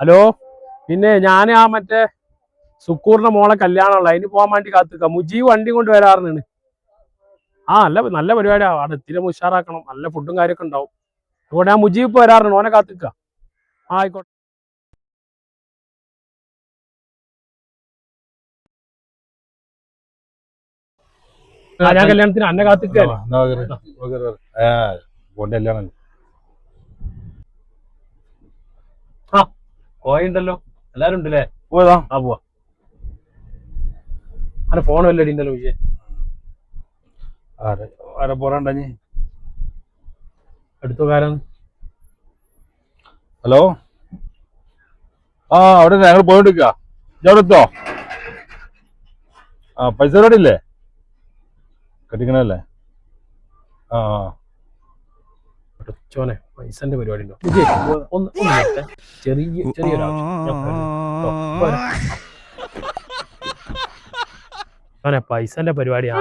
Hello, പിന്നെ ഞാൻ ആ മറ്റേ സുക്കൂറിന്റെ മോളെ കല്യാണമുള്ള അതിന് പോകാൻ വേണ്ടി കാത്തുക്ക. മുജീബ് വണ്ടി കൊണ്ട് വരാറുണ്ട്. ആ നല്ല നല്ല പരിപാടിയാ. അവിടെ ഇത്തിരി ഉഷാറാക്കണം. നല്ല ഫുഡും കാര്യമൊക്കെ ഉണ്ടാവും. അതുകൊണ്ട് ഞാൻ മുജീബ് ഇപ്പൊ വരാറുണ്ട്. ഓനെ കാത്തുക്ക. ആ ആയിക്കോട്ടെ. ഞാൻ കല്യാണത്തിന് അന്നെ കാത്തുക്ക. ആ പോയിണ്ടല്ലോ. എല്ലാരും ഉണ്ടല്ലേ? പോയതാ. ആ പോവാ. അന്റെ ഫോൺ വല്ലടി ഉണ്ടല്ലോ വിജയ്. പോരാണ്ടഞ്ഞി അടുത്ത കാരം. ഹലോ, ആ അവിടെ ഞങ്ങൾ പോയിട്ടിരിക്ക. എവിടെത്തോ? ആ പൈസ പരിപാടിയില്ലേ? കെട്ടിക്കണല്ലേ? ആ ചോനെ പൈസന്റെ പരിപാടി ഉണ്ടോ? ചെറിയൊരാവശ്യം. പൈസന്റെ പരിപാടിയാ.